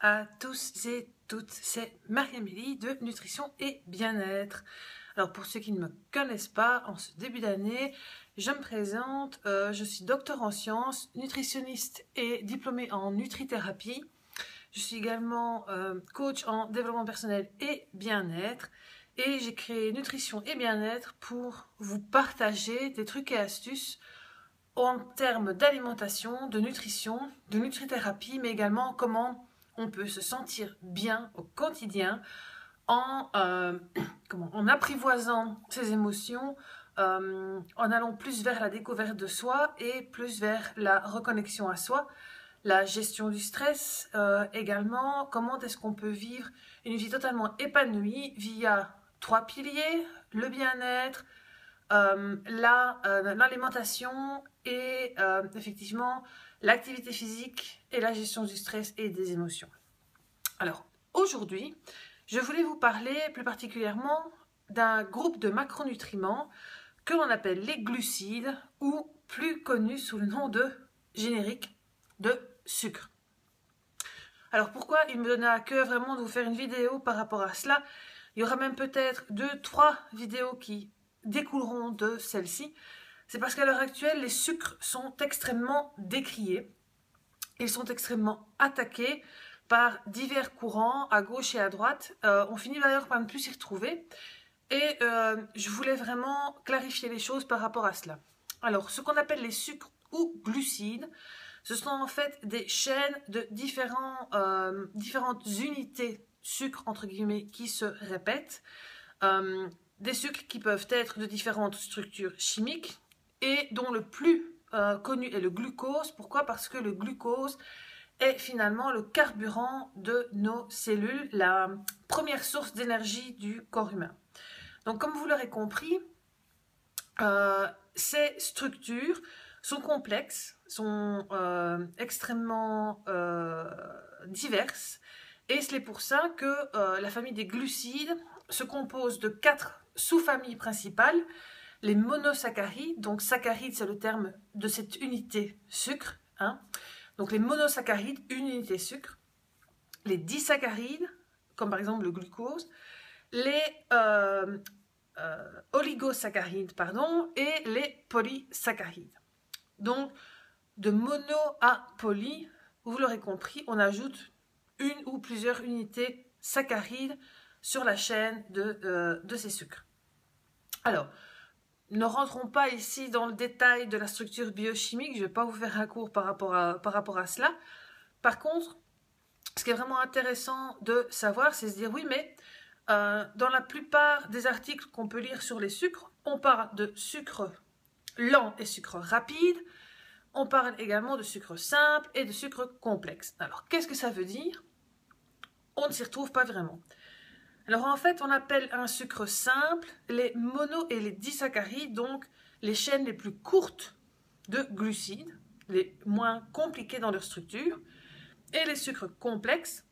à tous et toutes, c'est Marie-Amélie de Nutrition et Bien-être. Alors pour ceux qui ne me connaissent pas, en ce début d'année, je me présente, je suis docteur en sciences, nutritionniste et diplômée en nutrithérapie. Je suis également coach en développement personnel et bien-être. Et j'ai créé Nutrition et Bien-être pour vous partager des trucs et astuces en termes d'alimentation, de nutrition, de nutrithérapie, mais également comment on peut se sentir bien au quotidien en, en apprivoisant ses émotions, en allant plus vers la découverte de soi et plus vers la reconnexion à soi, la gestion du stress également, comment est-ce qu'on peut vivre une vie totalement épanouie via 3 piliers, le bien-être, l'alimentation et effectivement l'activité physique et la gestion du stress et des émotions. Alors aujourd'hui, je voulais vous parler plus particulièrement d'un groupe de macronutriments que l'on appelle les glucides ou plus connus sous le nom de générique de sucre. Alors pourquoi il me donnait à cœur vraiment de vous faire une vidéo par rapport à cela? Il y aura même peut-être 2-3 vidéos qui découleront de celle-ci. C'est parce qu'à l'heure actuelle, les sucres sont extrêmement décriés. Ils sont extrêmement attaqués par divers courants à gauche et à droite. On finit d'ailleurs par ne plus s'y retrouver. Et je voulais vraiment clarifier les choses par rapport à cela. Alors, ce qu'on appelle les sucres ou glucides, ce sont en fait des chaînes de différentes unités sucre entre guillemets qui se répètent, des sucres qui peuvent être de différentes structures chimiques et dont le plus connu est le glucose. Pourquoi? Parce que le glucose est finalement le carburant de nos cellules, la première source d'énergie du corps humain. Donc comme vous l'aurez compris, ces structures sont complexes, sont extrêmement diverses. Et c'est pour ça que la famille des glucides se compose de 4 sous-familles principales. Les monosaccharides, donc saccharide c'est le terme de cette unité sucre. Donc les monosaccharides, une unité sucre. Les disaccharides, comme par exemple le glucose. Les oligosaccharides, et les polysaccharides. Donc de mono à poly, vous l'aurez compris, on ajoute une ou plusieurs unités saccharides sur la chaîne de ces sucres. Alors, ne rentrons pas ici dans le détail de la structure biochimique, je ne vais pas vous faire un cours par rapport à cela. Par contre, ce qui est vraiment intéressant de savoir, c'est se dire, oui, mais dans la plupart des articles qu'on peut lire sur les sucres, on parle de sucre lent et sucre rapide. On parle également de sucre simple et de sucre complexe. Alors, qu'est-ce que ça veut dire? On ne s'y retrouve pas vraiment. Alors, en fait, on appelle un sucre simple les mono et les disaccharides, donc les chaînes les plus courtes de glucides, les moins compliquées dans leur structure, et les sucres complexes,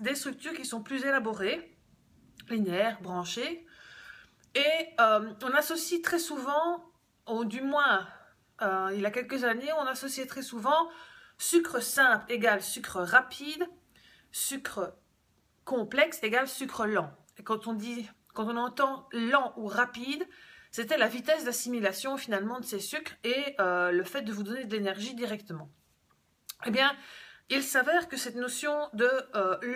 des structures qui sont plus élaborées, linéaires, branchées, et on associe très souvent, ou du moins il y a quelques années, on associait très souvent sucre simple égale sucre rapide, sucre complexe égale sucre lent. Et quand on entend lent ou rapide, c'était la vitesse d'assimilation finalement de ces sucres et le fait de vous donner de l'énergie directement. Eh bien, il s'avère que cette notion de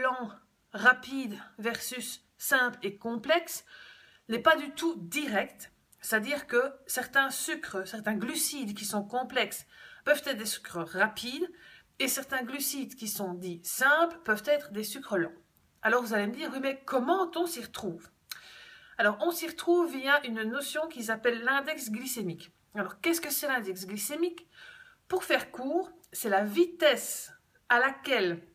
lent, rapide versus simple et complexe n'est pas du tout directe. C'est-à-dire que certains sucres, certains glucides qui sont complexes peuvent être des sucres rapides et certains glucides qui sont dits simples peuvent être des sucres lents. Alors vous allez me dire, oui mais comment on s'y retrouve? Alors on s'y retrouve via une notion qui s'appelle l'index glycémique. Alors qu'est-ce que c'est l'index glycémique? Pour faire court, c'est la vitesse à laquelle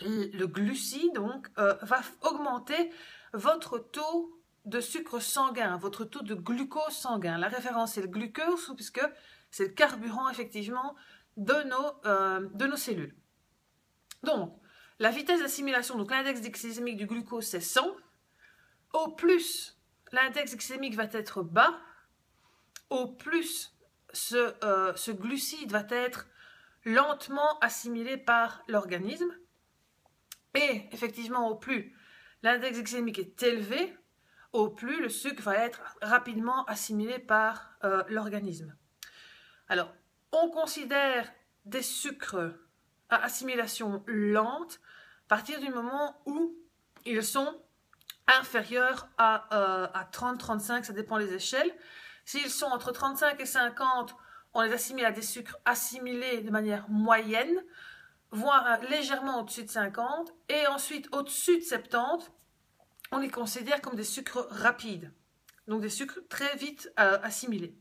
le glucide va augmenter votre taux de sucre sanguin, votre taux de glucose sanguin. La référence est le glucose puisque c'est le carburant effectivement de nos cellules. Donc, la vitesse d'assimilation, donc l'index glycémique du glucose c'est 100. Au plus l'index glycémique va être bas, au plus ce glucide va être lentement assimilés par l'organisme. Et effectivement, au plus l'index glycémique est élevé, au plus le sucre va être rapidement assimilé par l'organisme. Alors, on considère des sucres à assimilation lente à partir du moment où ils sont inférieurs à 30-35, ça dépend des échelles. S'ils sont entre 35 et 50, on les assimile à des sucres assimilés de manière moyenne, voire légèrement au-dessus de 50, et ensuite au-dessus de 70, on les considère comme des sucres rapides, donc des sucres très vite assimilés,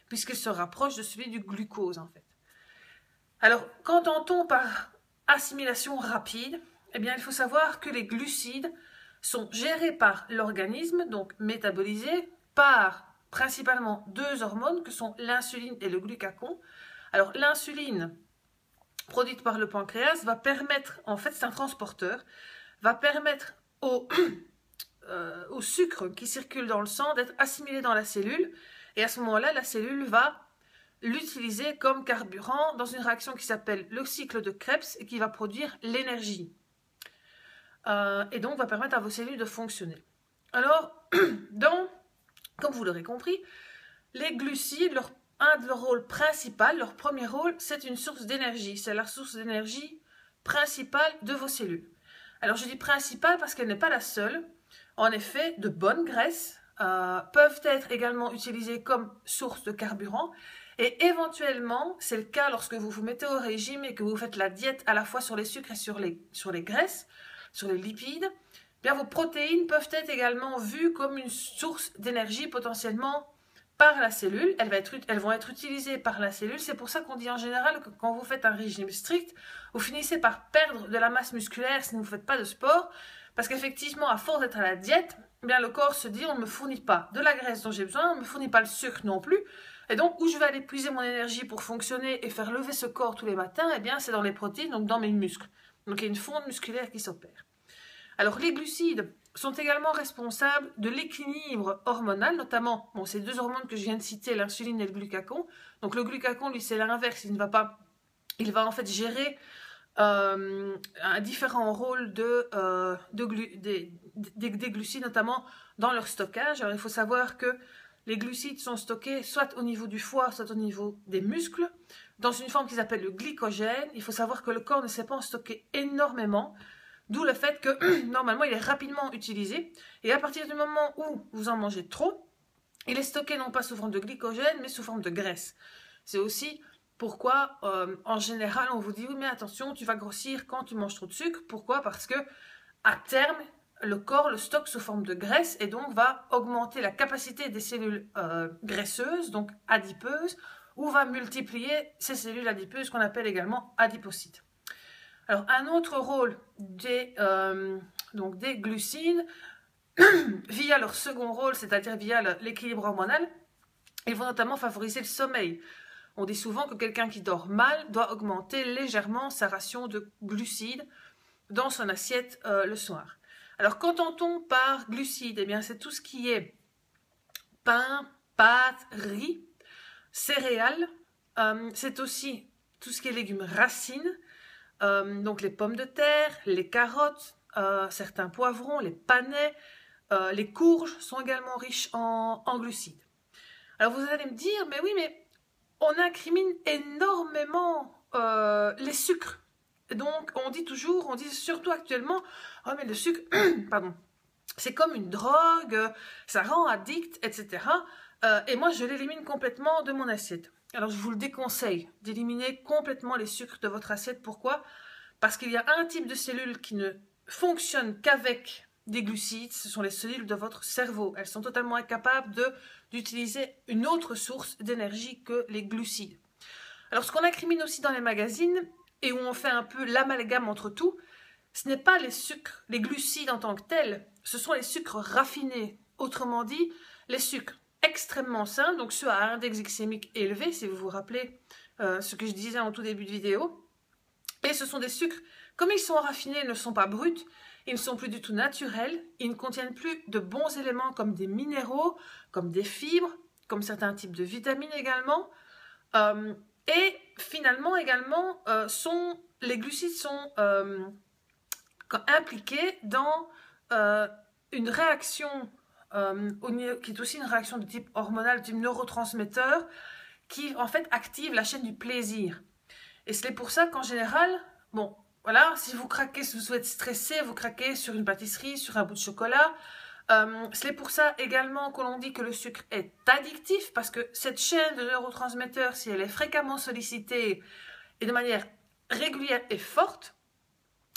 puisqu'ils se rapprochent de celui du glucose en fait. Alors, qu'entend-on par assimilation rapide? Eh bien, il faut savoir que les glucides sont gérés par l'organisme, donc métabolisés par principalement deux hormones que sont l'insuline et le glucagon. Alors, l'insuline produite par le pancréas va permettre, en fait c'est un transporteur, va permettre au sucre qui circule dans le sang d'être assimilé dans la cellule, et à ce moment-là, la cellule va l'utiliser comme carburant dans une réaction qui s'appelle le cycle de Krebs et qui va produire l'énergie. Et donc va permettre à vos cellules de fonctionner. Alors, comme vous l'aurez compris, les glucides, un de leurs rôles principaux, leur premier rôle, c'est une source d'énergie. C'est la source d'énergie principale de vos cellules. Alors je dis principale parce qu'elle n'est pas la seule. En effet, de bonnes graisses peuvent être également utilisées comme source de carburant. Et éventuellement, c'est le cas lorsque vous vous mettez au régime et que vous faites la diète à la fois sur les sucres et sur les graisses, sur les lipides, bien vos protéines peuvent être également vues comme une source d'énergie potentiellement par la cellule. Elles vont être utilisées par la cellule. C'est pour ça qu'on dit en général que quand vous faites un régime strict, vous finissez par perdre de la masse musculaire si vous ne faites pas de sport, parce qu'effectivement, à force d'être à la diète, bien le corps se dit on ne me fournit pas de la graisse dont j'ai besoin, on ne me fournit pas le sucre non plus. Et donc, où je vais aller puiser mon énergie pour fonctionner et faire lever ce corps tous les matins, eh bien, c'est dans les protéines, donc dans mes muscles. Donc, il y a une fonte musculaire qui s'opère. Alors, les glucides sont également responsables de l'équilibre hormonal, notamment, ces deux hormones que je viens de citer, l'insuline et le glucagon. Donc, le glucagon, lui, c'est l'inverse, il va en fait gérer un différent rôle des glucides, notamment dans leur stockage. Alors, il faut savoir que les glucides sont stockés soit au niveau du foie, soit au niveau des muscles, dans une forme qui s'appelle le glycogène. Il faut savoir que le corps ne sait pas en stocker énormément, d'où le fait que normalement il est rapidement utilisé. Et à partir du moment où vous en mangez trop, il est stocké non pas sous forme de glycogène, mais sous forme de graisse. C'est aussi pourquoi, en général, on vous dit oui, mais attention, tu vas grossir quand tu manges trop de sucre. Pourquoi? Parce que à terme, le corps le stocke sous forme de graisse et donc va augmenter la capacité des cellules graisseuses, donc adipeuses, ou va multiplier ces cellules adipeuses qu'on appelle également adipocytes. Alors, un autre rôle des glucides, via leur second rôle, c'est-à-dire via l'équilibre hormonal, ils vont notamment favoriser le sommeil. On dit souvent que quelqu'un qui dort mal doit augmenter légèrement sa ration de glucides dans son assiette le soir. Alors, qu'entend-on par glucides? Eh bien, c'est tout ce qui est pain, pâtes, riz, céréales. C'est aussi tout ce qui est légumes racines, donc les pommes de terre, les carottes, certains poivrons, les panais, les courges sont également riches en glucides. Alors, vous allez me dire, mais oui, mais on incrimine énormément les sucres. Donc, on dit surtout actuellement, oh mais le sucre, pardon, c'est comme une drogue, ça rend addict, etc. Et moi, je l'élimine complètement de mon assiette. Alors, je vous le déconseille d'éliminer complètement les sucres de votre assiette. Pourquoi? Parce qu'il y a un type de cellules qui ne fonctionnent qu'avec des glucides. Ce sont les cellules de votre cerveau. Elles sont totalement incapables d'utiliser une autre source d'énergie que les glucides. Alors, ce qu'on incrimine aussi dans les magazines, et où on fait un peu l'amalgame entre tout, ce n'est pas les sucres, les glucides en tant que tels, ce sont les sucres raffinés. Autrement dit, les sucres extrêmement sains, donc ceux à index glycémique élevé, si vous vous rappelez ce que je disais en tout début de vidéo. Et ce sont des sucres, comme ils sont raffinés, ils ne sont pas bruts, ils ne sont plus du tout naturels, ils ne contiennent plus de bons éléments comme des minéraux, comme des fibres, comme certains types de vitamines également. Et finalement également, les glucides sont impliqués dans une réaction qui est aussi une réaction de type hormonal, de type neurotransmetteur, qui en fait active la chaîne du plaisir. Et c'est pour ça qu'en général, bon, voilà, si vous craquez, si vous êtes stressé, vous craquez sur une pâtisserie, sur un bout de chocolat. C'est pour ça également que l'on dit que le sucre est addictif, parce que cette chaîne de neurotransmetteurs, si elle est fréquemment sollicitée et de manière régulière et forte,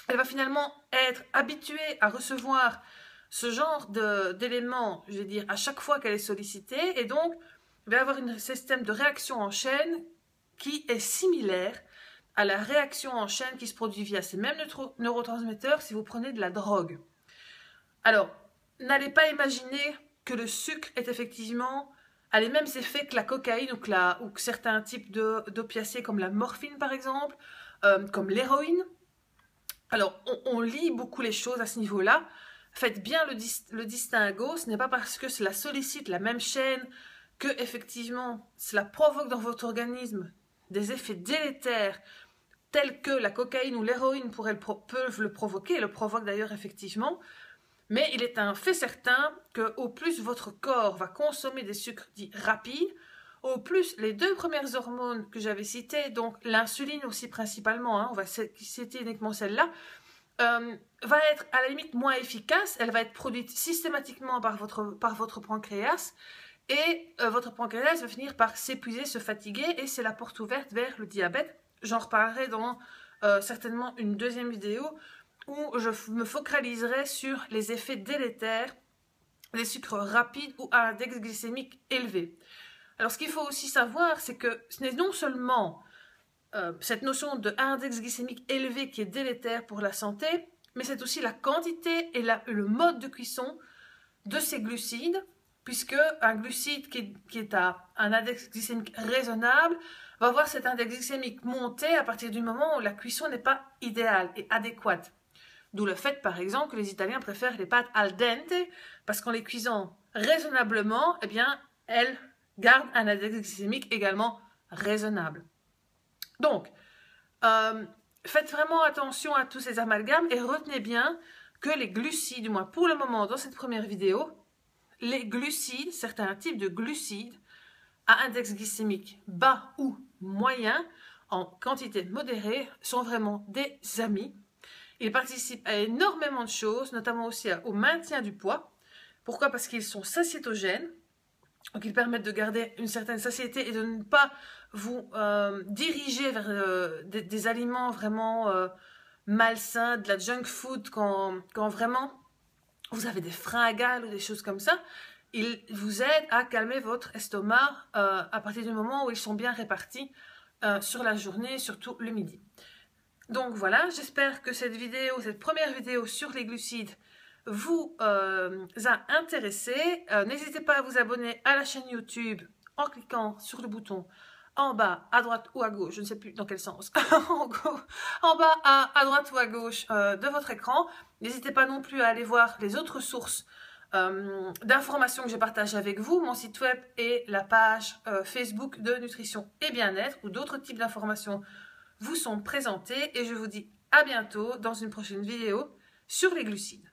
elle va finalement être habituée à recevoir ce genre d'éléments, je vais dire, à chaque fois qu'elle est sollicitée, et donc il va y avoir un système de réaction en chaîne qui est similaire à la réaction en chaîne qui se produit via ces mêmes neurotransmetteurs si vous prenez de la drogue. Alors, n'allez pas imaginer que le sucre est effectivement a les mêmes effets que la cocaïne ou que certains types d'opiacés comme la morphine par exemple, comme l'héroïne. Alors, on lit beaucoup les choses à ce niveau-là. Faites bien le distinguo. Ce n'est pas parce que cela sollicite la même chaîne que, effectivement, cela provoque dans votre organisme des effets délétères tels que la cocaïne ou l'héroïne peuvent le provoquer, et le provoquent d'ailleurs effectivement. Mais il est un fait certain qu'au plus votre corps va consommer des sucres dits rapides, au plus les deux premières hormones que j'avais citées, donc l'insuline aussi principalement, hein, on va citer uniquement celle-là, va être à la limite moins efficace. Elle va être produite systématiquement par votre pancréas, et votre pancréas va finir par s'épuiser, se fatiguer, et c'est la porte ouverte vers le diabète. J'en reparlerai dans certainement une deuxième vidéo où je me focaliserai sur les effets délétères des sucres rapides ou à index glycémique élevé. Alors ce qu'il faut aussi savoir, c'est que ce n'est non seulement cette notion de index glycémique élevé qui est délétère pour la santé, mais c'est aussi la quantité et le mode de cuisson de ces glucides, puisque un glucide qui est à un index glycémique raisonnable va avoir cet index glycémique monté à partir du moment où la cuisson n'est pas idéale et adéquate. D'où le fait, par exemple, que les Italiens préfèrent les pâtes al dente, parce qu'en les cuisant raisonnablement, eh bien, elles gardent un index glycémique également raisonnable. Donc, faites vraiment attention à tous ces amalgames et retenez bien que les glucides, du moins pour le moment dans cette première vidéo, les glucides, certains types de glucides à index glycémique bas ou moyen, en quantité modérée, sont vraiment des amis. Ils participent à énormément de choses, notamment aussi au maintien du poids. Pourquoi? Parce qu'ils sont satiétogènes, donc ils permettent de garder une certaine satiété et de ne pas vous diriger vers des aliments vraiment malsains, de la junk food, quand vraiment vous avez des fringales ou des choses comme ça. Ils vous aident à calmer votre estomac à partir du moment où ils sont bien répartis sur la journée, surtout le midi. Donc voilà, j'espère que cette première vidéo sur les glucides vous a intéressé. N'hésitez pas à vous abonner à la chaîne YouTube en cliquant sur le bouton en bas, à droite ou à gauche, je ne sais plus dans quel sens, en bas à droite ou à gauche de votre écran. N'hésitez pas non plus à aller voir les autres sources d'informations que j'ai partagées avec vous, mon site web et la page Facebook de nutrition et bien-être, où d'autres types d'informations vous sont présentées, et je vous dis à bientôt dans une prochaine vidéo sur les glucides.